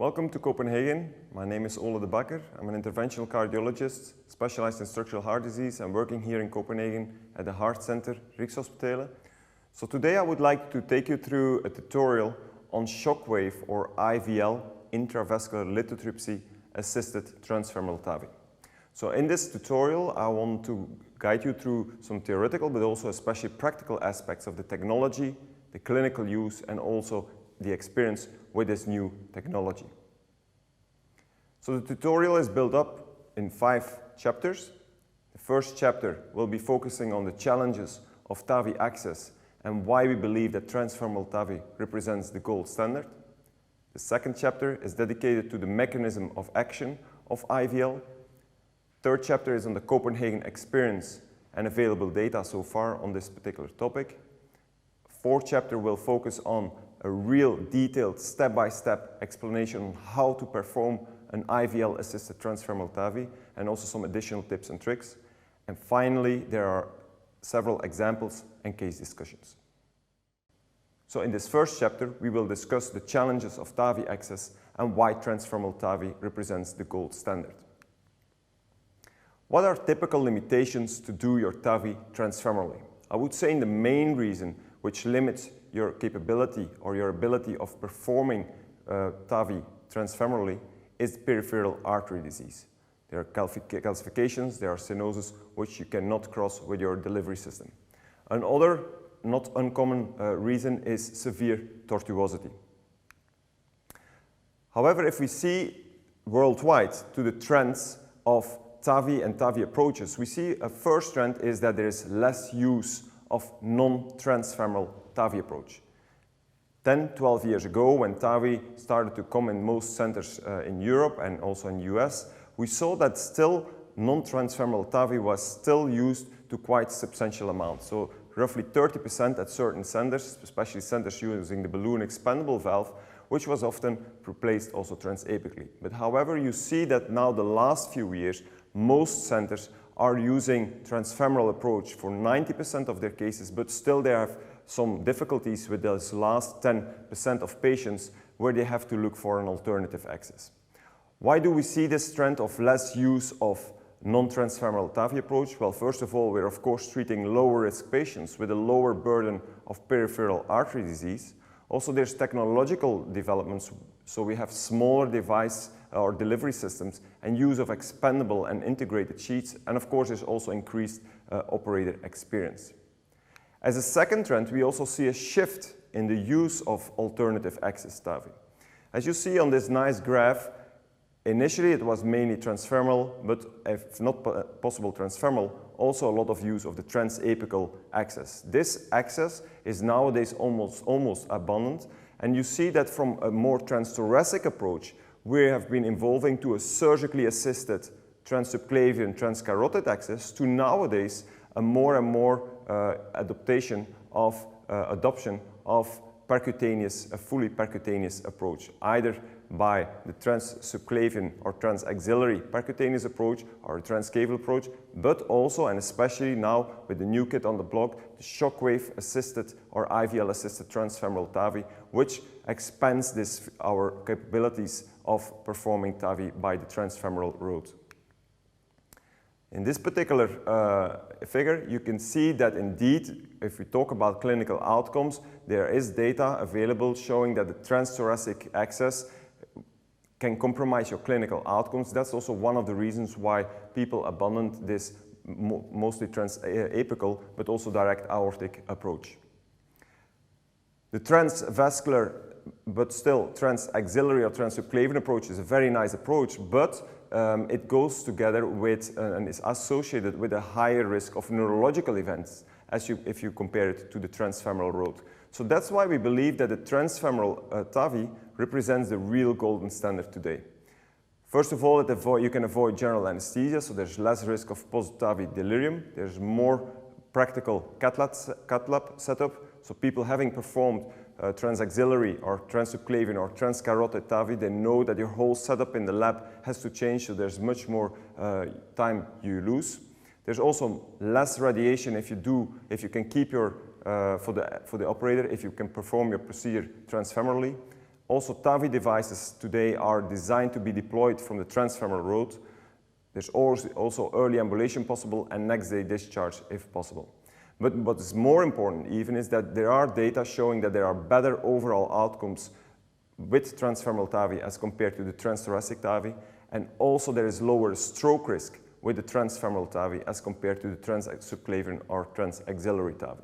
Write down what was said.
Welcome to Copenhagen. My name is Ole de Backer. I'm an interventional cardiologist specialized in structural heart disease. I'm working here in Copenhagen at the Heart Center, Rikshospitalet. So today I would like to take you through a tutorial on shockwave or IVL, intravascular lithotripsy assisted transfemoral TAVI. So in this tutorial I want to guide you through some theoretical but also especially practical aspects of the technology, the clinical use and also the experience with this new technology. So the tutorial is built up in 5 chapters. The first chapter will be focusing on the challenges of TAVI access and why we believe that transfemoral TAVI represents the gold standard. The second chapter is dedicated to the mechanism of action of IVL. Third chapter is on the Copenhagen experience and available data so far on this particular topic. Fourth chapter will focus on a real detailed step-by-step explanation on how to perform an IVL-assisted transfemoral TAVI and also some additional tips and tricks. And finally, there are several examples and case discussions. So in this first chapter, we will discuss the challenges of TAVI access and why transfemoral TAVI represents the gold standard. What are typical limitations to do your TAVI transfemorally? I would say the main reason which limits your capability or your ability of performing TAVI transfemorally is peripheral artery disease. There are calcifications, there are stenosis which you cannot cross with your delivery system. Another not uncommon reason is severe tortuosity. However, if we see worldwide to the trends of TAVI and TAVI approaches, we see a first trend is that there is less use of non-transfemoral TAVI approach. 10-12 years ago, when TAVI started to come in most centers in Europe and also in the US, we saw that still non-transfemoral TAVI was still used to quite substantial amounts. So roughly 30% at certain centers, especially centers using the balloon expandable valve, which was often replaced also transapically. But however, you see that now the last few years, most centers are using transfemoral approach for 90% of their cases, but still they have some difficulties with those last 10% of patients where they have to look for an alternative access. Why do we see this trend of less use of non-transfemoral TAVI approach? Well, first of all, we're of course treating lower risk patients with a lower burden of peripheral artery disease. Also, there's technological developments, so we have smaller device or delivery systems and use of expandable and integrated sheaths, and of course there's also increased operator experience. As a second trend, we also see a shift in the use of alternative access TAVI. As you see on this nice graph, initially it was mainly transfemoral, but if not possible transfemoral, also a lot of use of the transapical access. This access is nowadays almost abundant, and you see that from a more transthoracic approach, we have been evolving to a surgically assisted transsubclavian transcarotid access to nowadays a more and more adoption of a fully percutaneous approach, either by the transsubclavian or transaxillary percutaneous approach or a transcaval approach, but also and especially now with the new kid on the block, the shockwave assisted or IVL assisted transfemoral TAVI, which expands our capabilities of performing TAVI by the transfemoral route. In this particular figure, you can see that indeed, if we talk about clinical outcomes, there is data available showing that the transthoracic access can compromise your clinical outcomes. That's also one of the reasons why people abandon this mostly transapical, but also direct aortic approach. The transvascular, but still transaxillary or transsubclavian approach is a very nice approach, but it goes together with and is associated with a higher risk of neurological events if you compare it to the transfemoral route. So that's why we believe that the transfemoral TAVI represents the real golden standard today. First of all, you can avoid general anesthesia, so there's less risk of post-TAVI delirium. There's more practical cath lab setup, so people having performed transaxillary or transsubclavian or transcarotid TAVI, they know that your whole setup in the lab has to change, so there's much more time you lose. There's also less radiation if you can keep your, for the operator, if you can perform your procedure transfemorally. Also, TAVI devices today are designed to be deployed from the transfemoral road. There's also early ambulation possible and next day discharge if possible. But what is more important even is that there are data showing that there are better overall outcomes with transfemoral TAVI as compared to the transthoracic TAVI, and also there is lower stroke risk with the transfemoral TAVI as compared to the transsubclavian or transaxillary TAVI.